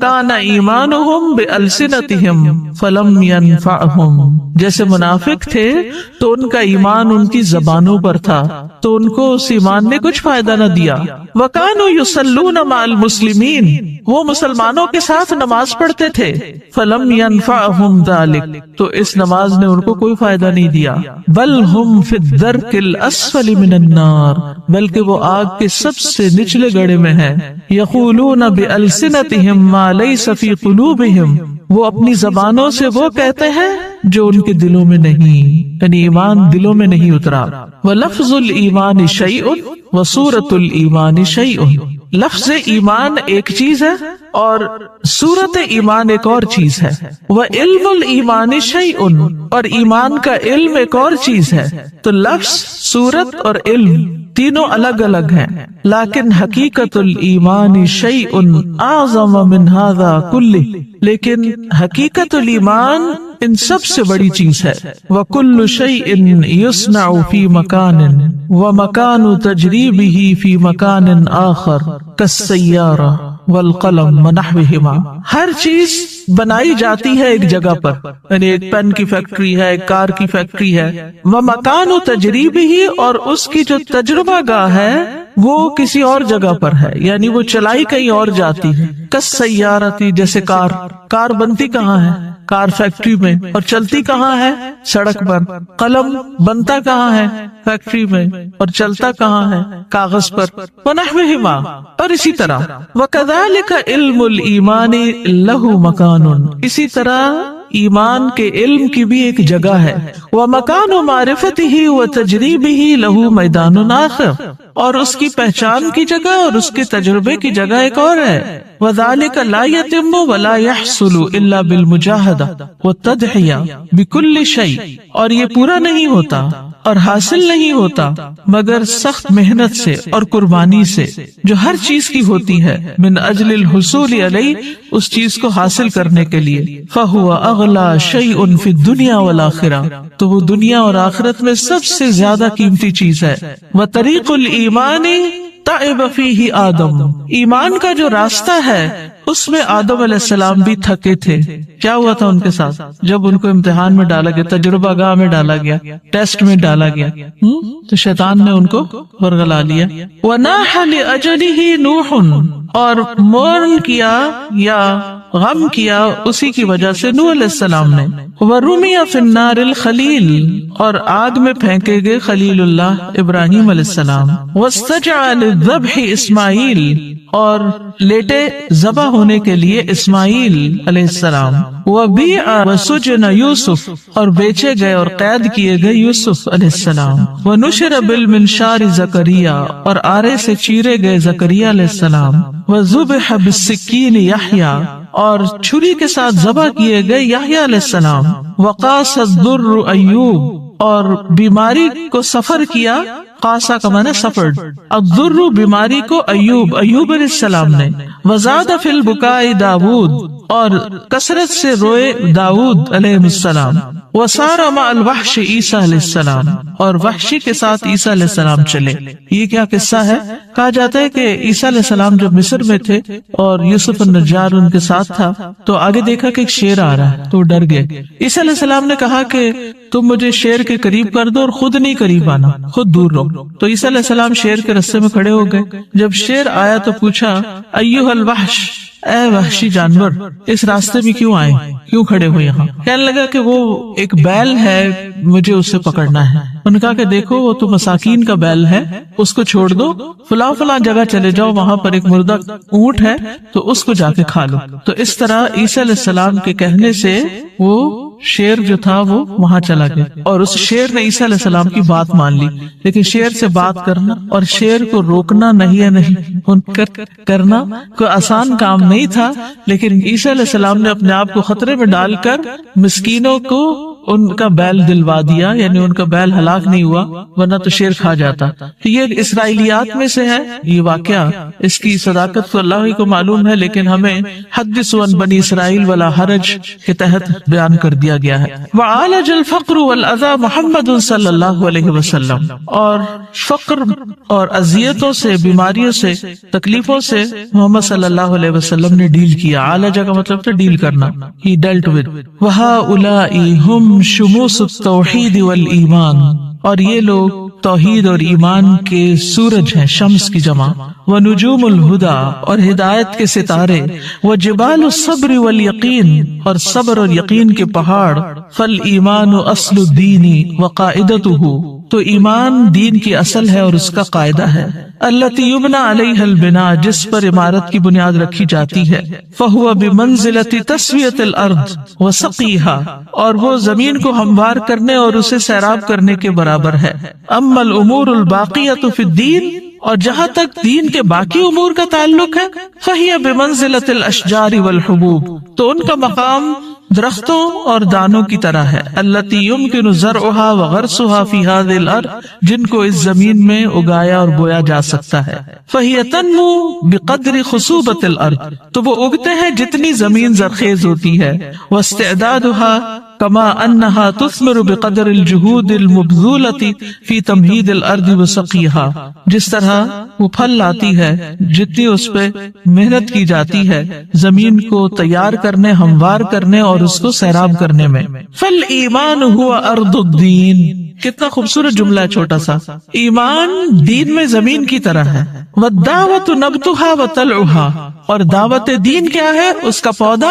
کان ایمانہم بألسنتہم فلم ینفعہم، جیسے منافق تھے تو ان کا ایمان ان کی زبانوں پر تھا تو ان کو اس ایمان نے کچھ فائدہ نہ دیا۔ وَكَانُوا يُصَلُّونَ مَعَ الْمُسْلِمِينَ، وہ مسلمانوں کے ساتھ نماز پڑھتے تھے، فَلَمْ يَنْفَعْهُمْ ذَلِكَ، تو اس نماز نے ان کو کوئی فائدہ نہیں دیا۔ بَلْ هُمْ فِي الدَّرْكِ الْأَسْفَلِ مِنَ النَّارِ، بلکہ وہ آگ کے سب سے نچلے گڑھے میں ہیں۔ يَقُولُونَ بِأَلْسِنَتِهِمْ مَا لَيْسَ فِي قُلُوبِهِمْ، وہ اپنی زبانوں سے وہ کہتے ہیں جو ان کے دلوں میں نہیں، یعنی ایمان دلوں میں نہیں اترا۔ وَلَفْظُ الْإِيمَانِ شَيْءٌ وَصُورَةُ الْإِيمَانِ شَيْءٌ، لفظ ایمان ایک چیز ہے اور صورت ایمان ایک اور چیز ہے۔ وَعِلْمُ الْإِيمَانِ شَيْءٌ، اور ایمان کا علم ایک اور چیز ہے۔ تو لفظ، صورت اور علم تینوں الگ الگ ہیں، لیکن حقیقت الایمان شیء اعظم من هذا كله، لیکن حقیقت الایمان ان سب سے بڑی چیز ہے۔ وَكُلُّ شَيْءٍ يُصْنَعُ فِي مَكَانٍ وَمَكَانُ تَجْرِيبِهِ فِي مَكَانٍ آخر كَالسَّيَّارَةِ والقلم ونحوهما، ہر چیز بنائی جاتی ہے ایک جگہ پر، یعنی ایک پین کی فیکٹری ہے، ایک کار کی فیکٹری ہے۔ وَمَكَانُ تَجْرِيبِهِ، اور اس کی جو تجربہ گاہ ہے وہ کسی اور جگہ پر ہے، یعنی وہ چلائی کہیں اور جاتی ہے۔ کَالسَّيَّارَةِ، جیسے کار بنتی کہاں ہے؟ کار فیکٹری میں، اور چلتی کہاں ہے؟ سڑک پر۔ قلم بنتا کہاں ہے؟ فیکٹری میں، اور چلتا کہاں ہے؟ کاغذ پر۔ وَنَحْوِهِمَا، اور اسی طرح۔ وَكَذَلِكَ عِلْمُ الْإِيمَانِ لَهُ مَكَانٌ، اسی طرح ایمان کے علم کی بھی ایک جگہ ہے۔ وَمَكَانُ مَعْرِفَتِهِ وَتَجْرِيبِهِ لَهُ مَيْدَانٌ آخر، اور اس کی پہچان کی جگہ اور اس کے تجربے کی جگہ ایک اور ہے۔ وَذَلِكَ لَا يَتِمُّ وَلَا يَحْصُلُ إِلَّا بِالْمُجَاهَدَةِ وَالتَّضْحِيَةِ بِكُلِّ شَيْءٍ، اور یہ پورا نہیں ہوتا اور حاصل نہیں ہوتا مگر سخت محنت سے اور قربانی سے، جو ہر چیز کی ہوتی ہے، من اجل الحصول علیہ، اس چیز کو حاصل کرنے کے لیے۔ فَهُوَ أَغْلَى شَيْءٌ فِي الدُّنْيَا وَالْآخِرَةِ، تو وہ دنیا اور آخرت میں سب سے زیادہ قیمتی چیز ہے۔ وَطَرِيقُ الْإِيمَانِ تَعِبَ فِيهِ آدم، ایمان کا جو راستہ ہے اس میں آدم علیہ السلام بھی تھکے تھے۔ کیا ہوا تھا ان کے ساتھ؟ جب ان کو امتحان میں ڈالا گیا، تجربہ گاہ میں ڈالا گیا، ٹیسٹ میں ڈالا گیا، تو شیطان نے ان کو ورغلا لیا۔ وَنَاحَ لِأَجَلِهِ نُوحٌ، اور مورن کیا یا غم کیا اسی کی وجہ سے نوح علیہ السلام نے۔ وَرُمِيَ فِي النَّارِ الْخَلِيلِ، اور آگ میں پھینکے گئے خلیل اللہ ابراہیم علیہ السلام۔ وَاسْتَجْعَ لِلذَّبْحِ اسماعیل، اور لیٹے ذبح ہونے کے لیے اسماعیل علیہ السلام۔ وَبِيعَ وَسُجِنَ یوسف، اور بیچے گئے اور قید کیے گئے یوسف علیہ السلام۔ وَنُشِرَ بِالْمِنشَارِ زکریا، اور آرے سے چیرے گئے زکریا علیہ السلام۔ وَذُبِحَ بِالسِّكِّينِ یحییٰ، اور چھری کے ساتھ ذبح کیے گئے یحییٰ علیہ السلام۔ وَقَاسَ الضُّرُّ ایوب، اور بیماری کو سفر کیا، قاسا کا معنی سفرڈ، الضر بیماری کو ایوب علیہ السلام نے۔ وزاد فی البکاء داود، اور کثرت سے روئے داود علیہ السلام۔ وسار مع الوحش عیسیٰ علیہ السلام، اور وحشی کے ساتھ عیسیٰ علیہ السلام چلے۔ یہ کیا قصہ ہے؟ کہا جاتا ہے کہ عیسیٰ علیہ السلام جب مصر میں تھے اور یوسف النجار ان کے ساتھ تھا تو آگے دیکھا کہ ایک شیر آ رہا ہے تو ڈر گئے۔ عیسیٰ علیہ السلام نے کہا کہ تم مجھے شیر کے قریب کر دو اور خود نہیں قریب آنا، خود دور رہو۔ تو عیسیٰ علیہ السلام شیر کے رستے میں کھڑے ہو گئے۔ جب شیر آیا تو پوچھا ایھا الوحش، اے وحشی جانور، اس راستے میں کیوں آئے، کیوں کھڑے ہو یہاں؟ کہنے لگا کہ وہ ایک بیل ہے، مجھے اسے پکڑنا ہے۔ انہوں نے کہا کہ دیکھو وہ تو مساکین کا بیل ہے، اس کو چھوڑ دو، فلاں جگہ چلے جاؤ، وہاں پر ایک مردہ اونٹ ہے تو اس کو جا کے کھا لو۔ تو اس طرح عیسیٰ علیہ السلام کے کہنے سے وہ شیر جو تھا وہ وہاں چلا گیا، اور اس شیر نے عیسیٰ علیہ السلام کی بات مان لی۔ لیکن شیر سے بات کرنا اور شیر کو روکنا نہیں کرنا کوئی آسان کام نہیں تھا، لیکن عیسیٰ علیہ السلام نے اپنے آپ کو خطرے میں ڈال کر مسکینوں کو ان کا بیل دلوا دیا، یعنی ان کا بیل ہلاک نہیں ہوا ورنہ تو شیر کھا جاتا. یہ اسرائیلیات میں سے ہے یہ واقعہ، اس کی صداقت تو اللہ ہی کو معلوم ہے، لیکن ہمیں حدث عن بنی اسرائیل ولا حرج کے تحت بیان کر دیا گیا ہے. وعالج الفقر والاذى محمد صلی اللہ علیہ وسلم، اور فقر اور اذیتوں سے، بیماریوں سے، تکلیفوں سے محمد صلی اللہ علیہ وسلم نے ڈیل کیا. عالجہ کا مطلب تھا ڈیل کرنا، ہی ڈیلٹ ود. وہؤلاء ہم شموس التوحید والایمان، اور یہ لوگ توحید اور ایمان کے سورج ہیں، شمس کی جمع. ونجوم الہدا، اور ہدایت کے ستارے. وجبال الصبر والیقین، اور صبر اور یقین کے پہاڑ. فالایمان اصل الدین وقاعدتہ، تو ایمان دین کی اصل ہے اور اس کا قاعدہ ہے. التی یبنى علیہ البناء، جس پر عمارت کی بنیاد رکھی جاتی ہے. فہو بمنزلۃ تسویۃ الارض وسقیھا، اور وہ زمین کو ہموار کرنے اور اسے سیراب کرنے کے برابر ہے. اما الامور الباقیۃ فی الدین، اور جہاں تک دین کے باقی امور کا تعلق ہے، فہی بمنزلۃ الاشجار والحبوب، تو ان کا مقام درختوں اور دانوں کی طرح ہے. التی یمکن زرعها وغرسها فی هذه الارض، جن کو اس زمین میں اگایا اور بویا جا سکتا ہے. فہی تنمو بقدر خصوبۃ الارض، تو وہ اگتے ہیں جتنی زمین زرخیز ہوتی ہے. واستعدادها کما انہا تثمر بقدر الجہود المبذولۃ فی تمہید الارض وسقیھا، جس طرح وہ پھل لاتی ہے جتنی اس پہ محنت کی جاتی ہے زمین کو تیار کرنے، ہموار کرنے اور اس کو سیراب کرنے میں. فالایمان هو ارض الدین، کتنا خوبصورت جملہ ہے چھوٹا سا. ایمان دین میں زمین کی طرح ہے. والدعوۃ نبتها وطلعها، اور دعوت دین کیا ہے؟ اس کا پودا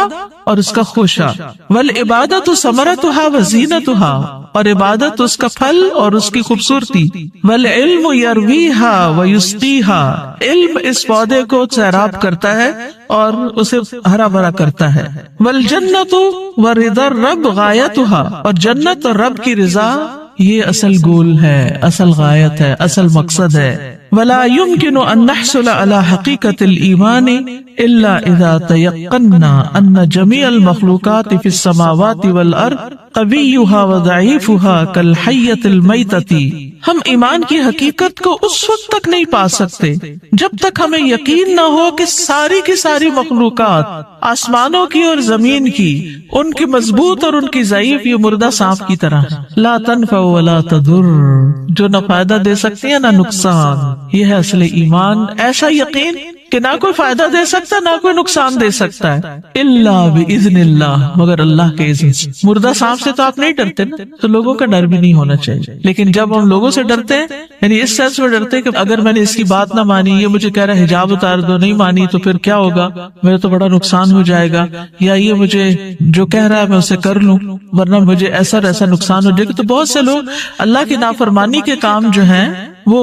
اور اس کا خوشہ. والعبادۃ ثمرتها وزینتها، اور عبادت اس کا پھل اور اس کی خوبصورتی. والعلم یرویها ویسقیها، علم اس پودے کو سیراب کرتا ہے اور اسے ہرا بھرا کرتا ہے. والجنۃ ورضا الرب غایتها، اور جنت اور رب کی رضا یہ اصل گول ہے، اصل غایت ہے، اصل مقصد ہے. ولا يمكن ان نحصل على حقيقة الإيمان الا اذا تيقنا ان جميع المخلوقات في السماوات والارض قويها وضعيفها كالحية الميتة. ہم ایمان کی حقیقت کو اس وقت تک نہیں پا سکتے جب تک ہمیں یقین نہ ہو کہ ساری کی ساری مخلوقات، آسمانوں کی اور زمین کی، ان کی مضبوط اور ان کی ضعیف یہ مردہ سانپ کی طرح، لا تنفع ولا تضر، جو نہ فائدہ دے سکتے ہیں نہ نقصان. یہ ہے اصل ایمان، ایسا یقین کہ نہ کوئی فائدہ دے سکتا نہ کوئی نقصان دے سکتا ہے، الا باذن اللہ، مگر اللہ کے اذن سے. مردہ سانپ سے تو آپ نہیں ڈرتے نا، تو لوگوں کا ڈر بھی نہیں ہونا چاہیے. لیکن جب ہم لوگوں سے ڈرتے ہیں، یعنی اس سینس میں ڈرتے کہ اگر میں نے اس کی بات نہ مانی، یہ مجھے کہہ رہا ہے حجاب اتار دو، نہیں مانی تو پھر کیا ہوگا، میرا تو بڑا نقصان ہو جائے گا، یا یہ مجھے جو کہہ رہا ہے میں اسے کر لوں ورنہ مجھے ایسا ایسا نقصان ہو جائے گا. تو بہت سے لوگ اللہ کی نافرمانی کے کام جو ہیں وہ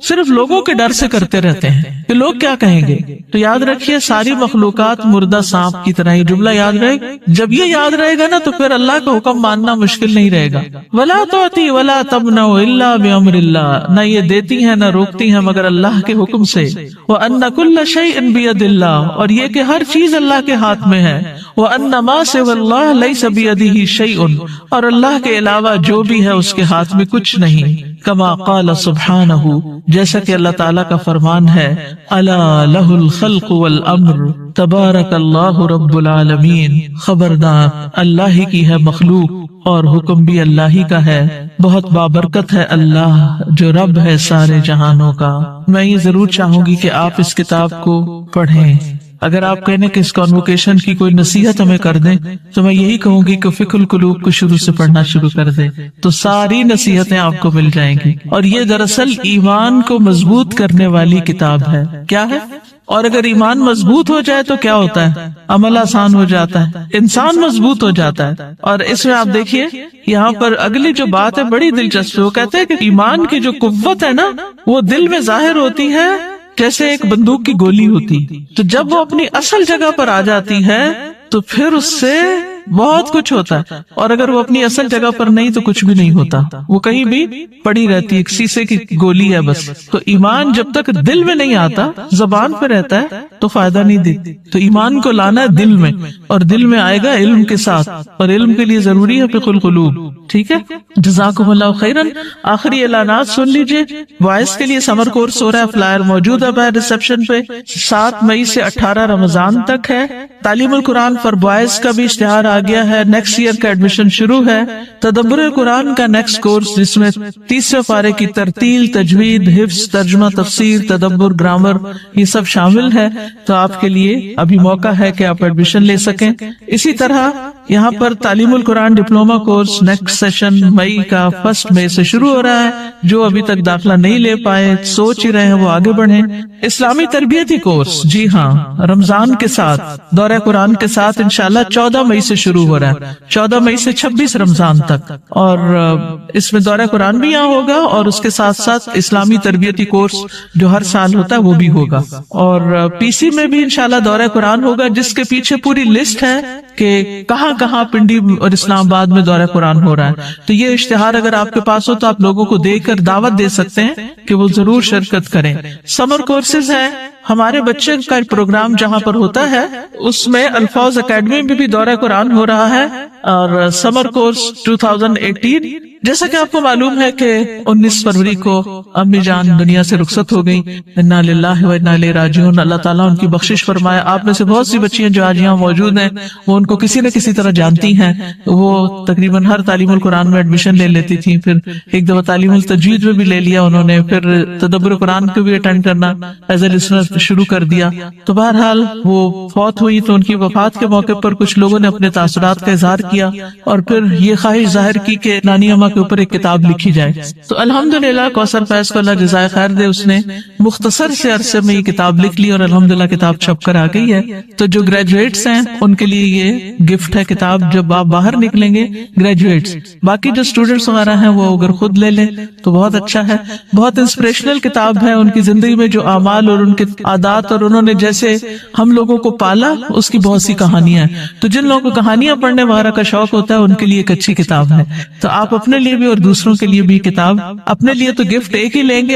صرف لوگوں کے ڈر سے کرتے رہتے ہیں کہ لوگ کیا کہیں گے. تو یاد رکھیے ساری مخلوقات مردہ سانپ کی طرح، یہ جملہ یاد رہے گا. جب یہ یاد رہے گا نا تو پھر اللہ کا حکم ماننا مشکل نہیں رہے گا. ولا تعطی ولا تمنع الا بامر اللہ، نہ یہ دیتی ہیں نہ روکتی ہیں مگر اللہ کے حکم سے. وان کل شیء بید اللہ، اور یہ کہ ہر چیز اللہ کے ہاتھ میں ہے. وان ما سوى اللہ لیس بیدہ شیء، اور اللہ کے علاوہ جو بھی ہے اس کے ہاتھ میں کچھ نہیں. کما قال سبحانہ، جیسا کہ اللہ تعالیٰ کا فرمان ہے، الا لہ الخلق والامر تبارک اللہ رب العالمین، خبردار اللہ ہی کی ہے مخلوق اور حکم بھی اللہ ہی کا ہے، بہت بابرکت ہے اللہ جو رب ہے سارے جہانوں کا. میں یہ ضرور چاہوں گی کہ آپ اس کتاب کو پڑھیں. اگر آپ کہنے کہ اس کانوکیشن کی کوئی نصیحت ہمیں کر دیں تو میں یہی کہوں گی کہ فقہ القلوب کو شروع سے پڑھنا شروع کر دیں تو ساری نصیحتیں آپ کو مل جائیں گی. اور یہ دراصل ایمان کو مضبوط کرنے والی کتاب ہے. کیا ہے؟ اور اگر ایمان مضبوط ہو جائے تو کیا ہوتا ہے؟ عمل آسان ہو جاتا ہے، انسان مضبوط ہو جاتا ہے. اور اس میں آپ دیکھیے یہاں پر اگلی جو بات ہے بڑی دلچسپ. وہ کہتے ہیں کہ ایمان کی جو قوت ہے نا وہ دل میں ظاہر ہوتی ہے جیسے ایک بندوق کی گولی ہوتی. تو جب وہ اپنی اصل جگہ پر آ جاتی ہے تو پھر اس سے بہت کچھ ہوتا ہے، اور اگر وہ اپنی اصل جگہ پر نہیں تو کچھ بھی نہیں ہوتا، وہ کہیں بھی پڑی رہتی، ایک شیشے کی گولی ہے بس. تو ایمان جب تک دل میں نہیں آتا، زبان پہ رہتا ہے تو فائدہ نہیں دیتی. تو ایمان کو لانا ہے دل میں، اور دل میں آئے گا علم کے ساتھ، اور علم کے لیے ضروری ہے فقہ القلوب. ٹھیک ہے, جزاکم اللہ خیرن. آخری اعلانات سن لیجئے. بوائز کے لیے سمر کورس ہو رہا ہے, فلائر موجود ہے ریسپشن پہ. 7 مئی سے 18 رمضان تک ہے. تعلیم القرآن فار بوائز کا بھی اشتہار آ گیا ہے. نیکسٹ ایئر کا ایڈمیشن شروع ہے. تدبر القرآن کا نیکسٹ کورس جس میں 30 پارے کی ترتیل, تجوید, حفظ, ترجمہ, تفسیر, تدبر, گرامر یہ سب شامل ہے. تو آپ کے لیے ابھی موقع ہے کہ آپ ایڈمیشن لے سکیں. اسی طرح یہاں پر تعلیم القرآن ڈپلوما کورس نیکسٹ سیشن مئی کا 1 مئی سے شروع ہو رہا ہے. جو ابھی تک داخلہ نہیں لے پائے, سوچ ہی رہے ہیں, وہ آگے بڑھیں. اسلامی تربیتی کورس, جی ہاں, رمضان کے ساتھ دورہ قرآن کے ساتھ انشاءاللہ 14 مئی سے شروع ہو رہا ہے, 14 مئی سے 26 رمضان تک. اور اس میں دورہ قرآن بھی یہاں ہوگا اور اس کے ساتھ ساتھ اسلامی تربیتی کورس جو ہر سال ہوتا ہے وہ بھی ہوگا. اور پی سی میں بھی انشاءاللہ دورہ قرآن ہوگا, جس کے پیچھے پوری لسٹ ہے کہ کہاں کہاں پنڈی اور اسلام آباد میں دورہ قرآن ہو رہا ہے. تو یہ اشتہار اگر آپ کے پاس ہو تو آپ لوگوں کو دے کر دعوت دے سکتے ہیں کہ وہ ضرور شرکت کریں. سمر کورسز ہیں. ہمارے بچے کا پروگرام جہاں پر ہوتا ہے اس میں الفاظ اکیڈمی میں بھی دورہ قرآن ہو رہا ہے. اور سمر کورس 2018, جیسا کہ آپ کو معلوم ہے کہ 19 فروری کو امی جان دنیا سے رخصت ہو گئی. انا للہ و انا الیہ راجعون. اللہ تعالیٰ ان کی بخشش فرمائے. آپ میں سے بہت سی بچیاں جو آج یہاں موجود ہیں وہ ان کو کسی نہ کسی طرح جانتی ہیں. وہ تقریباً ہر تعلیم القرآن میں ایڈمیشن لے لیتی تھی. پھر ایک دفعہ تعلیم التجوید میں بھی لے لیا انہوں نے. پھر تدبر قرآن کو بھی اٹینڈ کرنا ایز اے لسنر شروع کر دیا. تو بہرحال وہ فوت ہوئی تو ان کی وفات کے موقع پر کچھ لوگوں نے اپنے تاثرات کا اظہار کیا اور پھر یہ خواہش ظاہر کی کہ نانی اماں کے اوپر ایک کتاب لکھی جائے. تو الحمدللہ کوثر فیض کو اللہ جزائے خیر دے, اس نے مختصر سے عرصے میں یہ کتاب لکھ لی اور الحمدللہ کتاب چھپ کر آ گئی ہے. تو جو گریجویٹس ہیں ان کے لیے یہ گفٹ ہے کتاب, جب آپ باہر نکلیں گے گریجویٹس. باقی جو اسٹوڈنٹس وغیرہ ہیں وہ اگر خود لے لیں تو بہت اچھا ہے. بہت انسپریشنل کتاب ہے. ان کی زندگی میں جو اعمال اور ان کے عادات اور انہوں نے جیسے ہم لوگوں کو پالا اس کی بہت سی کہانیاں ہیں. تو جن لوگوں کو کہانیاں پڑھنے وغیرہ کا شوق ہوتا ہے ان کے لیے ایک اچھی کتاب ہے. تو آپ اپنے لیے بھی اور دوسروں کے لیے بھی کتاب, اپنے لیے تو گفٹ ایک ہی لیں گے